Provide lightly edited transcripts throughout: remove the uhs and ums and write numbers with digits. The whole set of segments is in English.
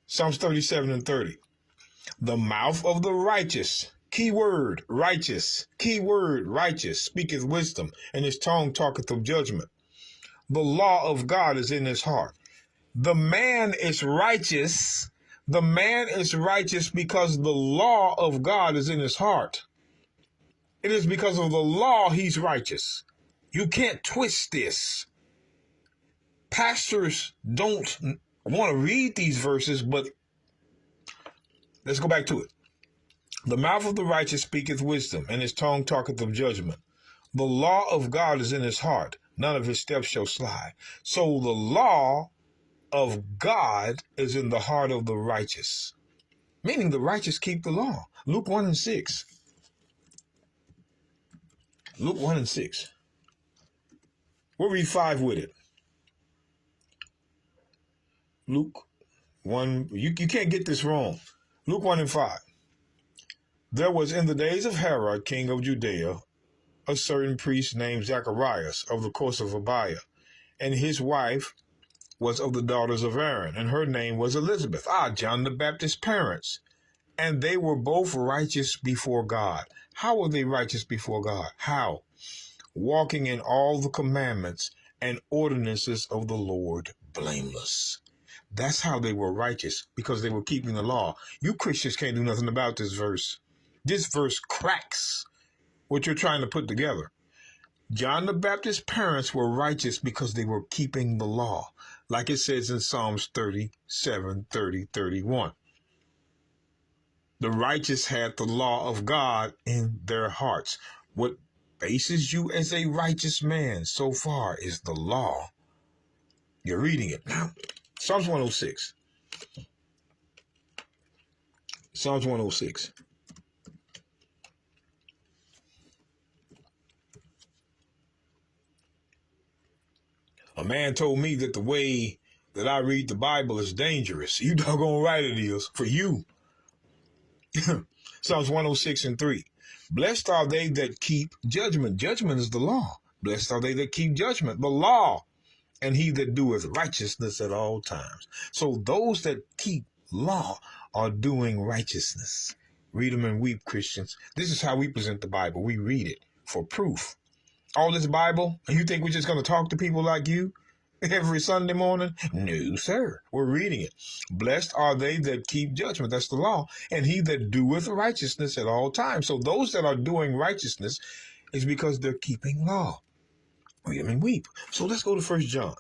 Psalms 37 and 30. The mouth of the righteous, keyword righteous, keyword righteous, speaketh wisdom, and his tongue talketh of judgment. The law of God is in his heart. The man is righteous. The man is righteous because the law of God is in his heart. It is because of the law he's righteous. You can't twist this. Pastors don't want to read these verses, but let's go back to it. The mouth of the righteous speaketh wisdom, and his tongue talketh of judgment. The law of God is in his heart. None of his steps shall slide. So the law of God is in the heart of the righteous, meaning the righteous keep the law. Luke 1 and 6. Luke 1 and 6. We'll read 5 with it. Luke 1, you can't get this wrong. Luke 1 and 5. There was in the days of Herod, king of Judea, a certain priest named Zacharias of the course of Abiah, and his wife was of the daughters of Aaron, and her name was Elizabeth. John the Baptist's parents. And they were both righteous before God. How were they righteous before God? How? Walking in all the commandments and ordinances of the Lord blameless. That's how they were righteous, because they were keeping the law. You Christians can't do nothing about this verse. This verse cracks what you're trying to put together. John the Baptist's parents were righteous because they were keeping the law, like it says in Psalms 37, 30, 31. The righteous had the law of God in their hearts. What bases you as a righteous man so far is the law. You're reading it. Now, Psalms 106. Psalms 106. A man told me that the way that I read the Bible is dangerous. You doggone right it is, for you. Psalms 106 and 3. Blessed are they that keep judgment. Judgment is the law. Blessed are they that keep judgment, the law, and he that doeth righteousness at all times. So those that keep law are doing righteousness. Read them and weep, Christians. This is how we present the Bible. We read it for proof. All this Bible, and you think we're just going to talk to people like you every Sunday morning? No, sir. We're reading it. Blessed are they that keep judgment. That's the law. And he that doeth righteousness at all times. So those that are doing righteousness is because they're keeping law. Read them and weep. So let's go to 1 John.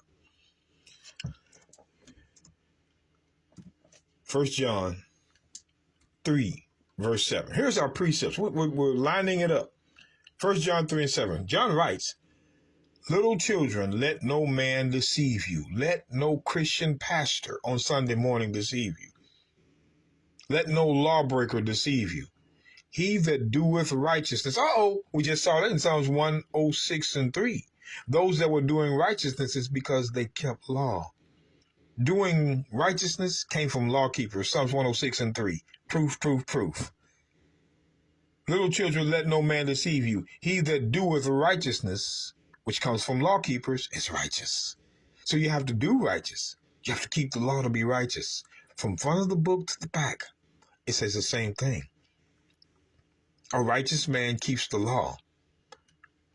1 John 3, verse 7. Here's our precepts. We're lining it up. 1 John 3 and 7. John writes, little children, let no man deceive you. Let no Christian pastor on Sunday morning deceive you. Let no lawbreaker deceive you. He that doeth righteousness. We just saw that in Psalms 106 and 3. Those that were doing righteousness is because they kept law. Doing righteousness came from law keepers. Psalms 106 and 3. Proof, proof, proof. Little children, let no man deceive you. He that doeth righteousness, which comes from law keepers, is righteous. So you have to do righteous. You have to keep the law to be righteous. From front of the book to the back, it says the same thing. A righteous man keeps the law.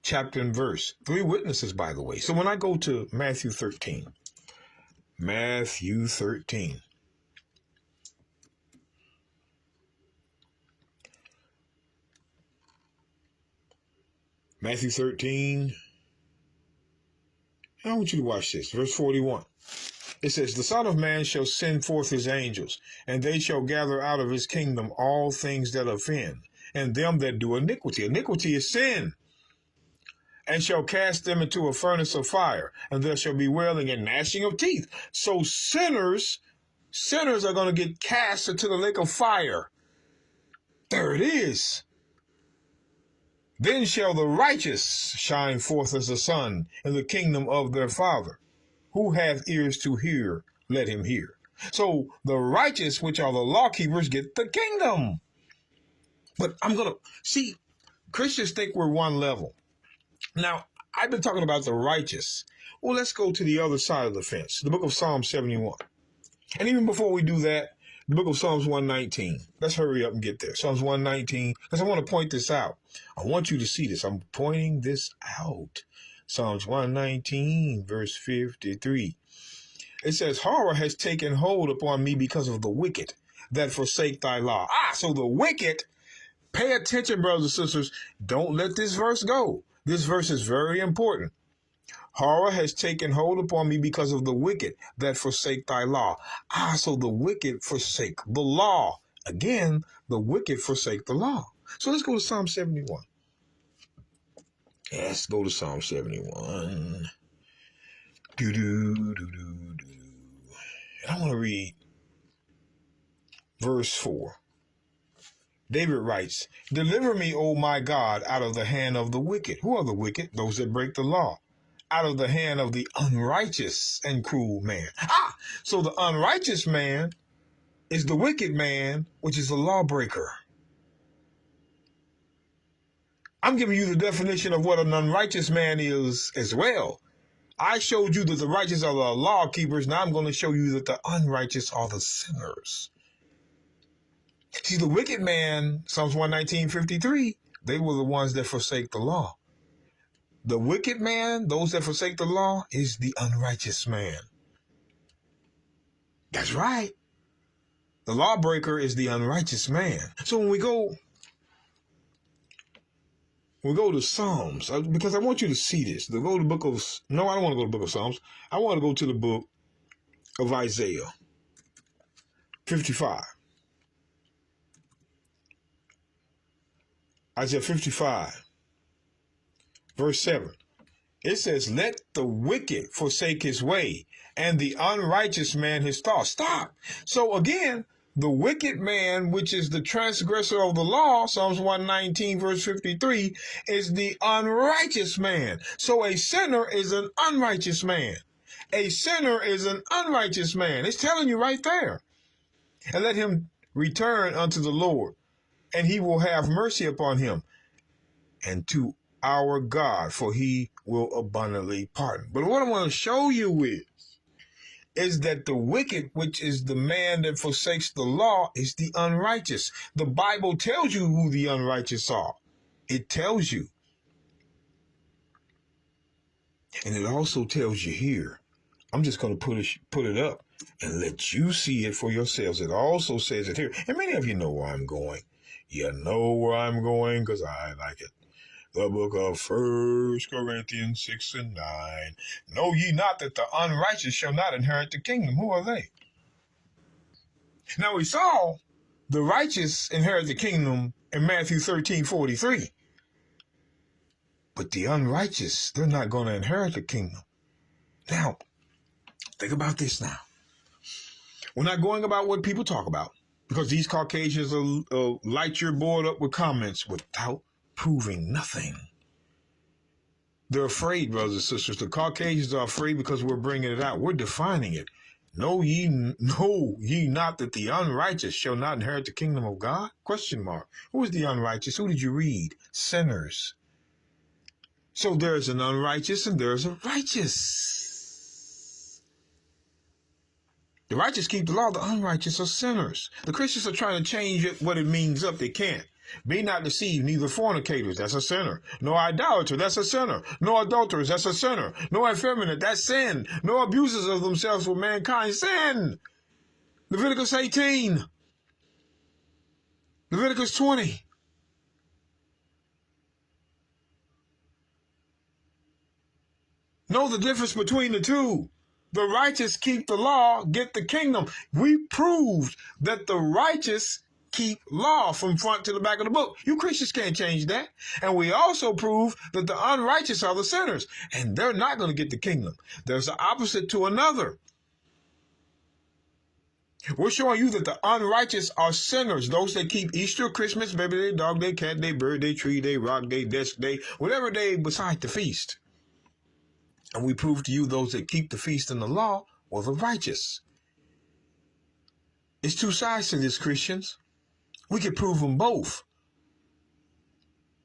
Chapter and verse. 3 witnesses, by the way. So when I go to Matthew 13. Matthew 13. Matthew 13, I want you to watch this. Verse 41. It says, the Son of Man shall send forth his angels, and they shall gather out of his kingdom all things that offend, and them that do iniquity. Iniquity is sin. And shall cast them into a furnace of fire, and there shall be wailing and gnashing of teeth. So sinners are going to get cast into the lake of fire. There it is. Then shall the righteous shine forth as the sun in the kingdom of their Father. Who hath ears to hear, let him hear. So the righteous, which are the law keepers, get the kingdom. But see, Christians think we're one level. Now, I've been talking about the righteous. Well, let's go to the other side of the fence, the book of Psalm 71. And even before we do that, The book of Psalms 119. Let's hurry up and get there. Psalms 119, because I want to point this out. I want you to see this. I'm pointing this out. Psalms 119, verse 53. It says, horror has taken hold upon me because of the wicked that forsake thy law. So the wicked, pay attention, brothers and sisters. Don't let this verse go. This verse is very important. Horror has taken hold upon me because of the wicked that forsake thy law. So the wicked forsake the law. Again, the wicked forsake the law. So let's go to Psalm 71. Let's go to Psalm 71. I want to read verse 4. David writes, deliver me, O my God, out of the hand of the wicked. Who are the wicked? Those that break the law. Out of the hand of the unrighteous and cruel man. So the unrighteous man is the wicked man, which is a lawbreaker. I'm giving you the definition of what an unrighteous man is as well. I showed you that the righteous are the law keepers. Now I'm going to show you that the unrighteous are the sinners. See, the wicked man, Psalms 119:53, they were the ones that forsake the law. The wicked man, those that forsake the law, is the unrighteous man. That's right. The lawbreaker is the unrighteous man. So when we go to Psalms, because I want you to see this. I don't want to go to the book of Psalms. I want to go to the book of Isaiah 55. Isaiah 55, verse 7. It says, let the wicked forsake his way, and the unrighteous man his thoughts. Stop. So again, the wicked man, which is the transgressor of the law, Psalms 119, verse 53, is the unrighteous man. So a sinner is an unrighteous man. A sinner is an unrighteous man. It's telling you right there. And let him return unto the Lord, and he will have mercy upon him, and to our God, for he will abundantly pardon. But what I want to show you is that the wicked, which is the man that forsakes the law, is the unrighteous. The Bible tells you who the unrighteous are. It tells you. And it also tells you here. I'm just going to put it up and let you see it for yourselves. It also says it here. And many of you know where I'm going. You know where I'm going because I like it. The book of 1 Corinthians 6 and 9. Know ye not that the unrighteous shall not inherit the kingdom? Who are they? Now we saw the righteous inherit the kingdom in Matthew 13:43. But the unrighteous, they're not going to inherit the kingdom. Now, think about this now. We're not going about what people talk about, because these Caucasians will light your board up with comments without proving nothing. They're afraid, brothers and sisters. The Caucasians are afraid because we're bringing it out. We're defining it. Know ye not that the unrighteous shall not inherit the kingdom of God? Question mark. Who is the unrighteous? Who did you read? Sinners. So there's an unrighteous and there's a righteous. The righteous keep the law. The unrighteous are sinners. The Christians are trying to change what it means up. They can't. Be not deceived, neither fornicators, that's a sinner. No idolater, that's a sinner. No adulterers, that's a sinner. No effeminate, that's sin. No abusers of themselves with mankind, sin. Leviticus 18. Leviticus 20. Know the difference between the two. The righteous keep the law, get the kingdom. We proved that the righteous keep law from front to the back of the book. You Christians can't change that. And we also prove that the unrighteous are the sinners, and they're not going to get the kingdom. There's the opposite to another. We're showing you that the unrighteous are sinners, those that keep Easter, Christmas, baby, they dog, they cat, they bird, they tree, they rock, they desk, they whatever day beside the feast. And we prove to you those that keep the feast and the law were the righteous. It's two sides to this, Christians. We can prove them both.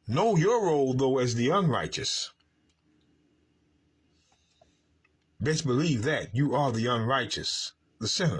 Know your role, though, as the unrighteous. Best believe that you are the unrighteous, the sinner.